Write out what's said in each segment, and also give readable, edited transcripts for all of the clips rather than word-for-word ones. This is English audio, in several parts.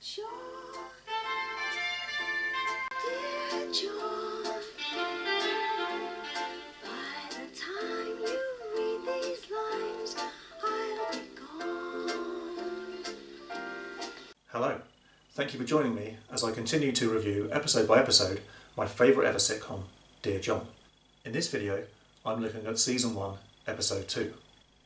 John, dear John, by the time you read these lines, I'll be gone. Hello, thank you for joining me as I continue to review episode by episode my favourite ever sitcom, Dear John. In this video, I'm looking at Season 1, Episode 2.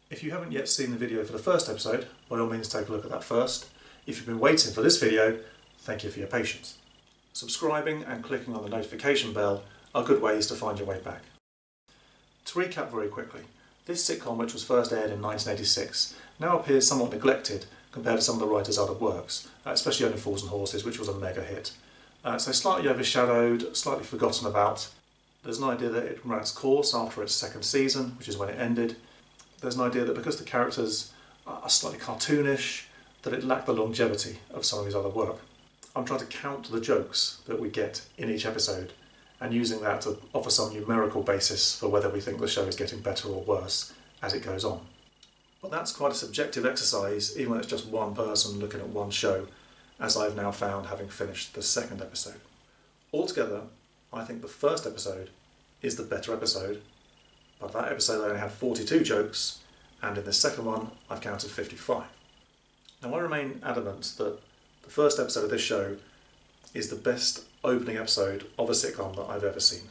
If you haven't yet seen the video for the first episode, by all means take a look at that first. If you've been waiting for this video, thank you for your patience. Subscribing and clicking on the notification bell are good ways to find your way back. To recap very quickly, this sitcom, which was first aired in 1986, now appears somewhat neglected compared to some of the writer's other works, especially Only Fools and Horses, which was a mega hit. So slightly overshadowed, slightly forgotten about. There's an idea that it ran its course after its second season, which is when it ended. There's an idea that because the characters are slightly cartoonish, that it lacked the longevity of some of his other work. I'm trying to count the jokes that we get in each episode and using that to offer some numerical basis for whether we think the show is getting better or worse as it goes on. But that's quite a subjective exercise, even when it's just one person looking at one show, as I've now found having finished the second episode. Altogether, I think the first episode is the better episode, but that episode only had 42 jokes, and in the second one I've counted 55. Now I remain adamant that the first episode of this show is the best opening episode of a sitcom that I've ever seen.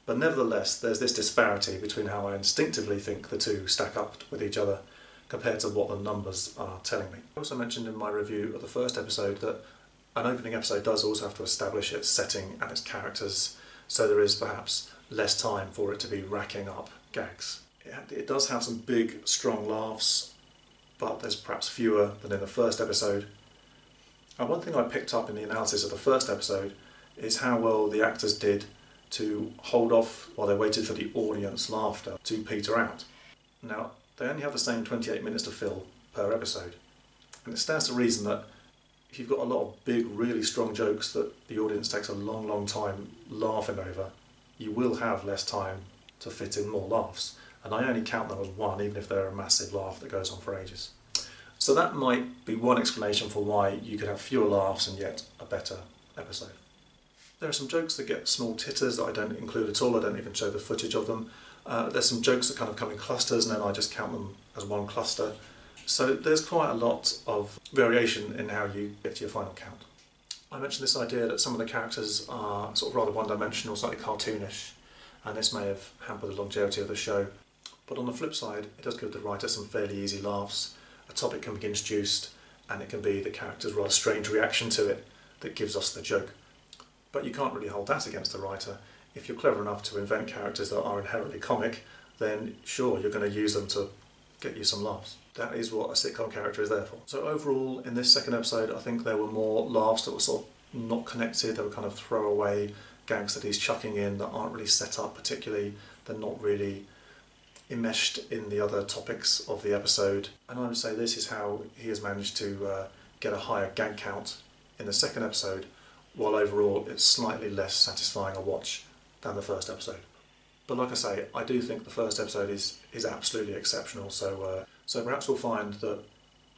But nevertheless, there's this disparity between how I instinctively think the two stack up with each other compared to what the numbers are telling me. I also mentioned in my review of the first episode that an opening episode does also have to establish its setting and its characters, so there is perhaps less time for it to be racking up gags. It does have some big, strong laughs, but there's perhaps fewer than in the first episode. And one thing I picked up in the analysis of the first episode is how well the actors did to hold off while they waited for the audience laughter to peter out. Now, they only have the same 28 minutes to fill per episode, and it stands to reason that if you've got a lot of big, really strong jokes that the audience takes a long time laughing over, you will have less time to fit in more laughs. And I only count them as one, even if they're a massive laugh that goes on for ages. So that might be one explanation for why you could have fewer laughs and yet a better episode. There are some jokes that get small titters that I don't include at all. I don't even show the footage of them. There's some jokes that kind of come in clusters and then I just count them as one cluster. So there's quite a lot of variation in how you get to your final count. I mentioned this idea that some of the characters are sort of rather one-dimensional, slightly cartoonish, and this may have hampered the longevity of the show. But on the flip side, it does give the writer some fairly easy laughs. A topic can be introduced, and it can be the character's rather strange reaction to it that gives us the joke. But you can't really hold that against the writer. If you're clever enough to invent characters that are inherently comic, then sure, you're going to use them to get you some laughs. That is what a sitcom character is there for. So overall, in this second episode, I think there were more laughs that were sort of not connected. They were kind of throwaway gags that he's chucking in that aren't really set up particularly. They're not really enmeshed in the other topics of the episode. And I would say this is how he has managed to get a higher gag count in the second episode, while overall it's slightly less satisfying a watch than the first episode. But like I say, I do think the first episode is absolutely exceptional, so perhaps we'll find that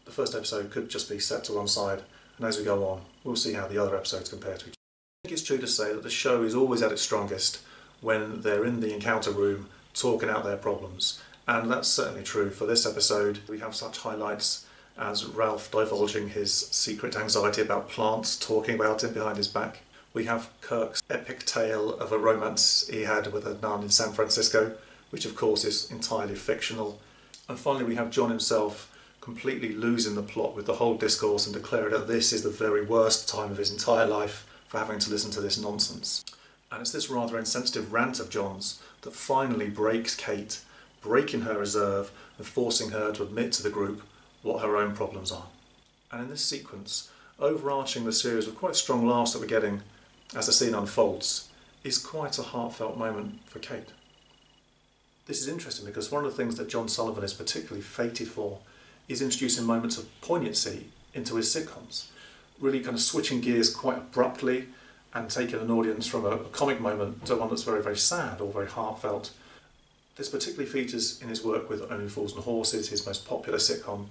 the first episode could just be set to one side, and as we go on, we'll see how the other episodes compare to each other. I think it's true to say that the show is always at its strongest when they're in the encounter room talking out their problems, and that's certainly true for this episode. We have such highlights as Ralph divulging his secret anxiety about plants, talking about him behind his back. We have Kirk's epic tale of a romance he had with a nun in San Francisco, which of course is entirely fictional. And finally we have John himself completely losing the plot with the whole discourse and declaring that this is the very worst time of his entire life for having to listen to this nonsense. And it's this rather insensitive rant of John's that finally breaks Kate, breaking her reserve and forcing her to admit to the group what her own problems are. And in this sequence, overarching the series with quite strong laughs that we're getting as the scene unfolds, is quite a heartfelt moment for Kate. This is interesting because one of the things that John Sullivan is particularly fated for is introducing moments of poignancy into his sitcoms, really kind of switching gears quite abruptly and taking an audience from a comic moment to one that's very, very sad or very heartfelt. This particularly features in his work with Only Fools and Horses, his most popular sitcom,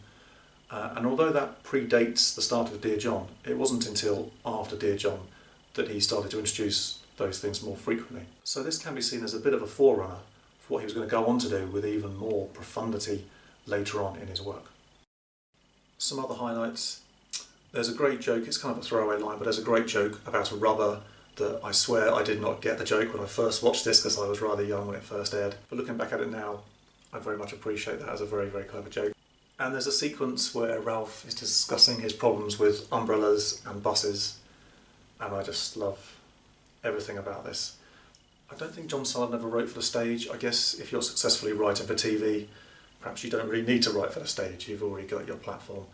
And although that predates the start of Dear John, it wasn't until after Dear John that he started to introduce those things more frequently. So this can be seen as a bit of a forerunner for what he was going to go on to do with even more profundity later on in his work. Some other highlights. There's a great joke, it's kind of a throwaway line, but there's a great joke about a rubber that I swear I did not get the joke when I first watched this because I was rather young when it first aired. But looking back at it now, I very much appreciate that as a very, very clever joke. And there's a sequence where Ralph is discussing his problems with umbrellas and buses, and I just love everything about this. I don't think John Sullivan ever wrote for the stage. I guess if you're successfully writing for TV, perhaps you don't really need to write for the stage, you've already got your platform.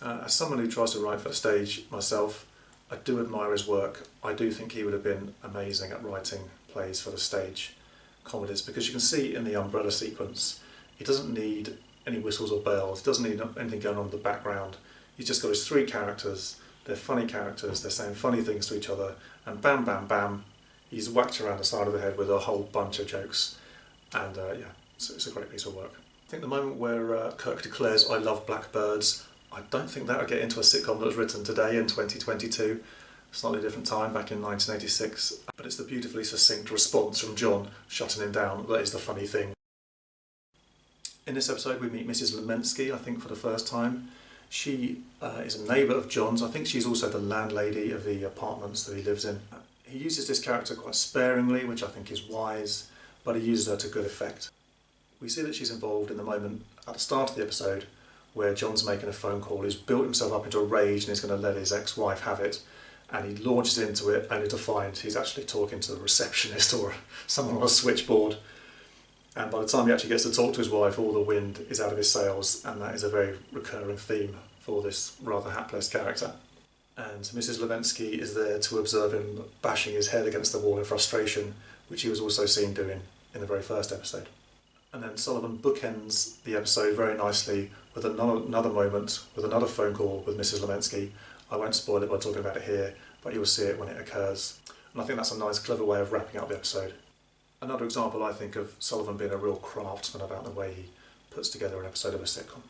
As someone who tries to write for the stage myself, I do admire his work. I do think he would have been amazing at writing plays for the stage, comedies, because you can see in the umbrella sequence, he doesn't need any whistles or bells, he doesn't need anything going on in the background. He's just got his three characters, they're funny characters, they're saying funny things to each other, and bam, bam, bam, he's whacked around the side of the head with a whole bunch of jokes. And yeah, it's a great piece of work. I think the moment where Kirk declares, "I love blackbirds," I don't think that would get into a sitcom that was written today in 2022. Slightly different time, back in 1986. But it's the beautifully succinct response from John shutting him down that is the funny thing. In this episode we meet Mrs. Lemensky, I think for the first time. She is a neighbour of John's. I think she's also the landlady of the apartments that he lives in. He uses this character quite sparingly, which I think is wise, but he uses her to good effect. We see that she's involved in the moment at the start of the episode where John's making a phone call. He's built himself up into a rage and he's going to let his ex-wife have it, and he launches into it only to find he's actually talking to the receptionist or someone on a switchboard. And by the time he actually gets to talk to his wife, all the wind is out of his sails, and that is a very recurring theme for this rather hapless character. And Mrs. Lemensky is there to observe him bashing his head against the wall in frustration, which he was also seen doing in the very first episode. And then Sullivan bookends the episode very nicely with another moment, with another phone call with Mrs. Lemensky. I won't spoil it by talking about it here, but you'll see it when it occurs. And I think that's a nice, clever way of wrapping up the episode. Another example, I think, of Sullivan being a real craftsman about the way he puts together an episode of a sitcom.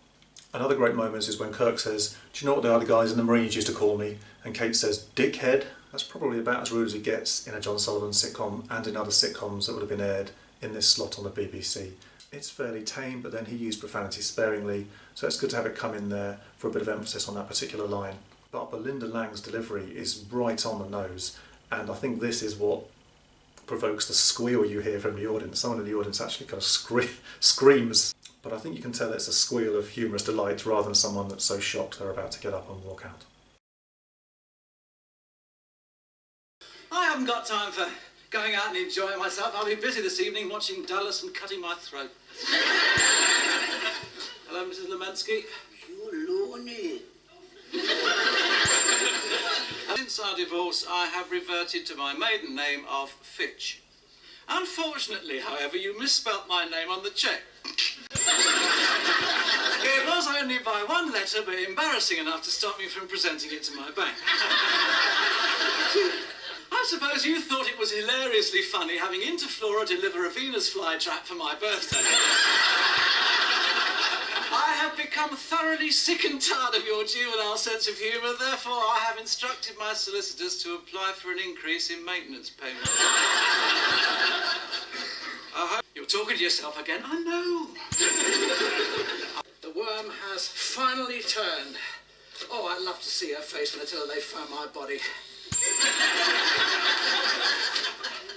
Another great moment is when Kirk says, "Do you know what the other guys in the Marines used to call me?" And Kate says, "Dickhead." That's probably about as rude as it gets in a John Sullivan sitcom and in other sitcoms that would have been aired in this slot on the BBC. It's fairly tame, but then he used profanity sparingly, so it's good to have it come in there for a bit of emphasis on that particular line. But Belinda Lang's delivery is right on the nose, and I think this is what provokes the squeal you hear from the audience. Someone in the audience actually kind of screams, but I think you can tell it's a squeal of humorous delight rather than someone that's so shocked they're about to get up and walk out. I haven't got time for going out and enjoying myself. I'll be busy this evening watching Dallas and cutting my throat. Hello, Mrs. Lemensky. You're lonely. Since our divorce, I have reverted to my maiden name of Fitch. Unfortunately, however, you misspelt my name on the cheque. It was only by one letter, but embarrassing enough to stop me from presenting it to my bank. I suppose you thought it was hilariously funny having Interflora deliver a Venus flytrap for my birthday. I have become thoroughly sick and tired of your juvenile sense of humour, therefore I have instructed my solicitors to apply for an increase in maintenance payment. I hope you're talking to yourself again. I know. The worm has finally turned. Oh, I'd love to see her face when I tell her they found my body.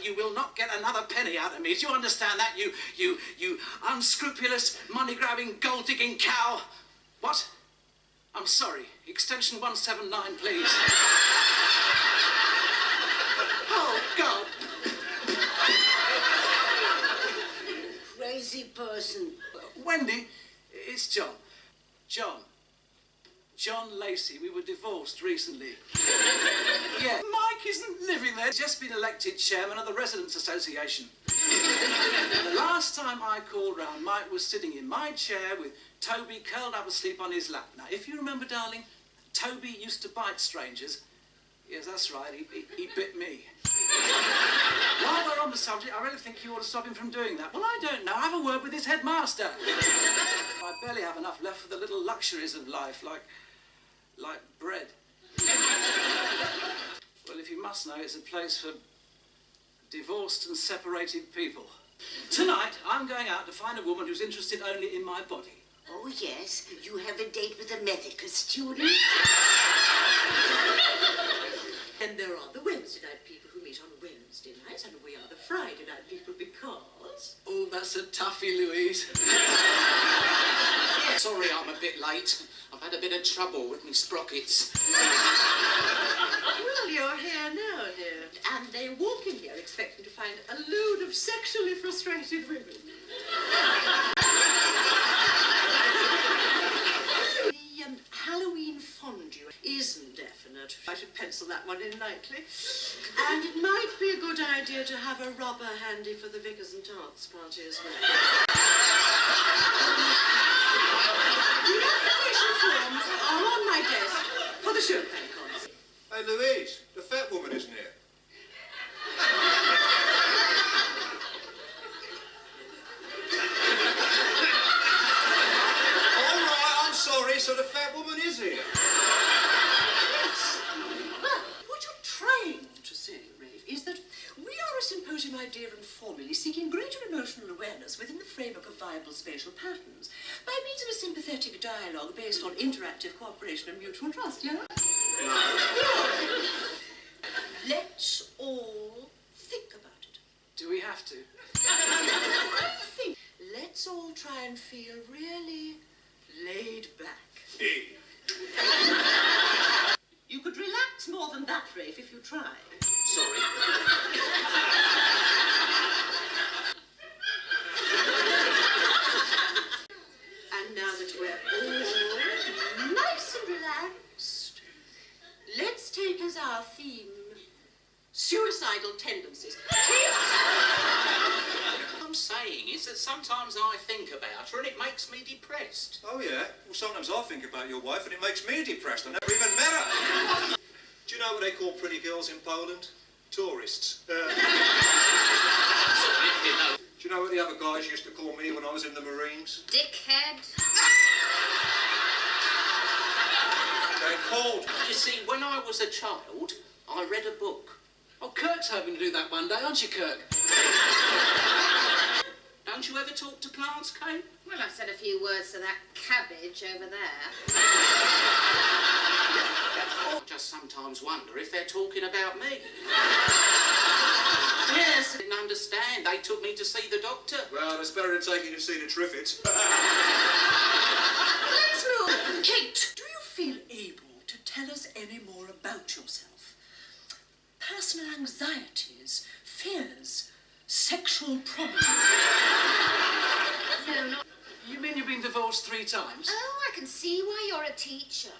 You will not get another penny out of me. Do you understand that? You unscrupulous, money-grabbing, gold-digging cow. What? I'm sorry. Extension 179, please. Oh, God. Crazy person. Wendy, it's John. John Lacey. We were divorced recently. Yeah, Mike isn't living there. He's just been elected chairman of the Residents Association. The last time I called round, Mike was sitting in my chair with Toby curled up asleep on his lap. Now, if you remember, darling, Toby used to bite strangers. Yes, that's right, he bit me. While we're on the subject, I really think you ought to stop him from doing that. Well, I don't know. Have a word with his headmaster. I barely have enough left for the little luxuries of life, like bread. Well, if you must know, it's a place for divorced and separated people. Tonight, I'm going out to find a woman who's interested only in my body. Oh, yes. You have a date with a medical student? And there are the Wednesday night people who meet on Wednesday nights, and we are the Friday night people because... Oh, that's a toughie, Louise. Sorry I'm a bit late. I've had a bit of trouble with me sprockets. Well, you're here now, dear. And they walk in here expecting to find a load of sexually frustrated women. The Halloween fondue isn't definite. I should pencil that one in lightly. And it might be a good idea to have a rubber handy for the Vickers and Tarts party as well. The application forms are on my desk for the champagne concert. Hey, Louise, the fat woman isn't here. All right, I'm sorry, so the fat woman is here. Yes. Well, what you're trying to say, Rafe, is that we are a symposium idea and formally seeking greater emotional awareness within the framework of viable spatial patterns by means of a sympathetic dialogue based on interactive cooperation and mutual trust, yeah? Let's all think about it. Do we have to? Let's all try and feel really laid back. Hey. You could relax more than that, Rafe, if you try. Sorry. And now that we're all nice and relaxed, let's take as our theme suicidal tendencies. What I'm saying is that sometimes I think about her and it makes me depressed. Oh, yeah? Well, sometimes I think about your wife and it makes me depressed. I never even met her. Do you know what they call pretty girls in Poland? Tourists. Do you know what the other guys used to call me when I was in the Marines? Dickhead. They're called... You see, when I was a child, I read a book. Oh, Kirk's hoping to do that one day, aren't you, Kirk? Don't you ever talk to plants, Kate? Well, I've said a few words to that cabbage over there. I just sometimes wonder if they're talking about me. Yes. I didn't understand. They took me to see the doctor. Well, it's better than taking you to see the Triffids. Let's move. Kate, do you feel able to tell us any more about yourself? Personal anxieties, fears, sexual problems. No, not... You mean you've been divorced 3 times? Oh, I can see why you're a teacher.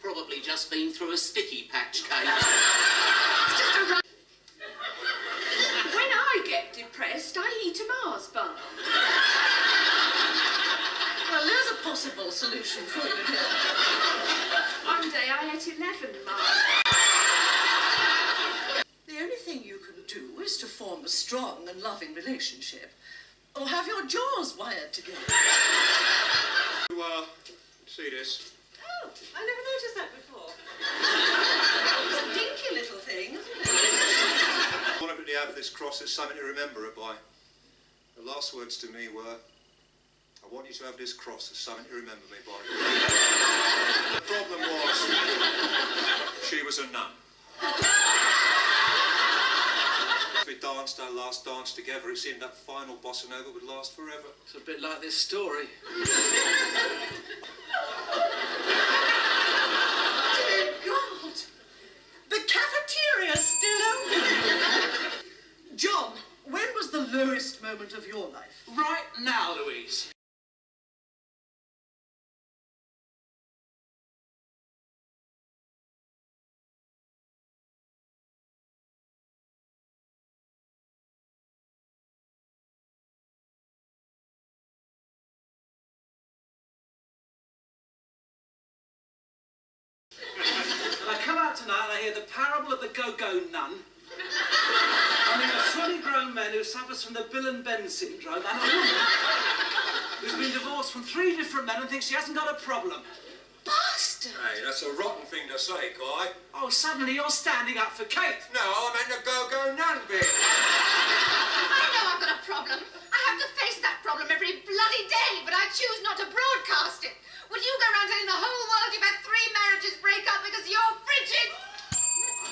Probably just been through a sticky patch, Kate. It's just a... When I get depressed, I eat a Mars bar. Well, there's a possible solution for you here. One day I ate 11 Mars. The only thing you can do is to form a strong and loving relationship, or have your jaws wired together. You, see this? Oh, I never noticed that before. It's a dinky little thing, isn't it? I wanted to have this cross as something to remember it by. The last words to me were, I want you to have this cross as something to remember me by. The problem was, she was a nun. We danced our last dance together. It seemed that final bossa nova would last forever. It's a bit like this story. Dear God! The cafeteria's still open! John, when was the lowest moment of your life? Right now, Louise. I come out to tonight and I hear the parable of the go-go nun. I mean, a fully grown man who suffers from the Bill and Ben syndrome, and a woman who's been divorced from 3 different men and thinks she hasn't got a problem. Bastard! Hey, that's a rotten thing to say, Guy. Oh, suddenly you're standing up for Kate. No, I meant the go-go nun bit. I know I've got a problem. I have to face that problem every bloody day, but I choose not to broadcast it. Would you go around telling the whole world you've had 3 marriages break up because you're frigid?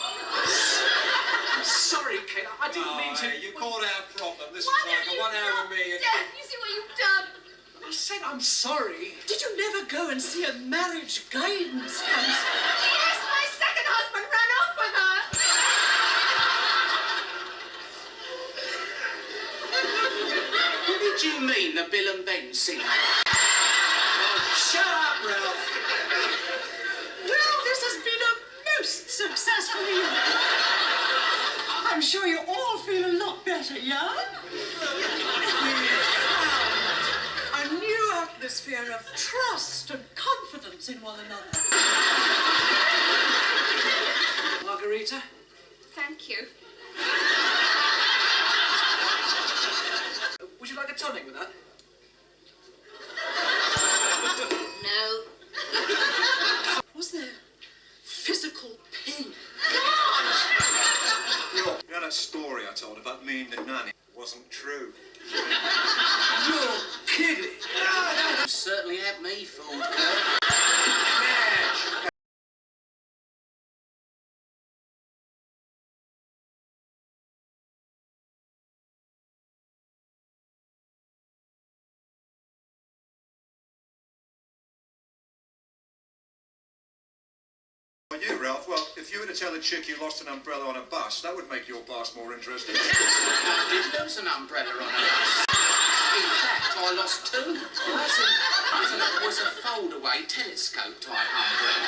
I'm sorry, Kate. I didn't mean to. Hey, you called out a problem. This What is like have a you 1 hour done? with me. Dad, you see what you've done? I said I'm sorry. Did you never go and see a marriage guidance counselor? Yes, my second husband ran off with her. What did you mean, the Bill and Ben scene? Shut up, Ralph. Well, this has been a most successful evening. I'm sure you all feel a lot better, yeah? A new atmosphere of trust and confidence in one another. Margarita? Thank you. Would you like a tonic with that? No. Was there physical pain? Look, you know that story I told about me and the nanny? It wasn't true. You're kidding. You certainly had me fooled, Kurt. You, Ralph, well, if you were to tell a chick you lost an umbrella on a bus, that would make your past more interesting. I did lose an umbrella on a bus. In fact, I lost 2. It was a fold-away telescope type umbrella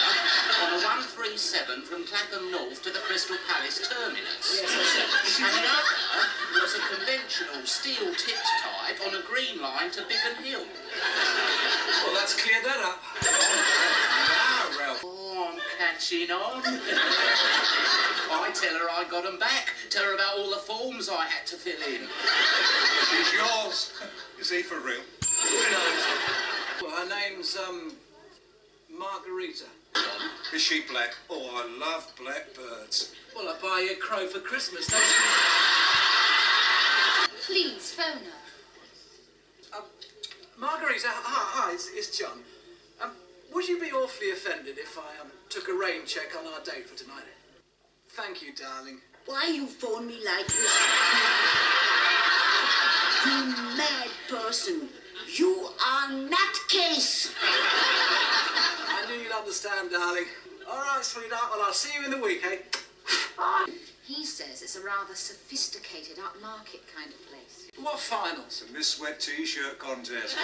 on a 137 from Clapham North to the Crystal Palace terminus. And the other was a conventional steel-tipped type on a green line to Biggin Hill. Well, let's clear that up. Now, Ralph. Oh, I'm catching on. I tell her I got 'em back. Tell her about all the forms I had to fill in. She's yours. Is he for real? Who knows? Well, her name's, Margarita. Is she black? Oh, I love black birds. Well, I buy you a crow for Christmas, don't you? Please, phone her. Margarita, hi, it's John. Would you be awfully offended if I took a rain check on our date for tonight? Thank you, darling. Why you phone me like this? You mad person. You are nutcase. I knew you'd understand, darling. All right, sweetheart. Well, I'll see you in the week, eh? He says it's a rather sophisticated, upmarket kind of place. What final? It's a Miss Wet T-shirt contest.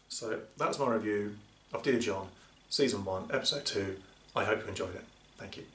So that's my review of Dear John, Season 1, Episode 2. I hope you enjoyed it. Thank you.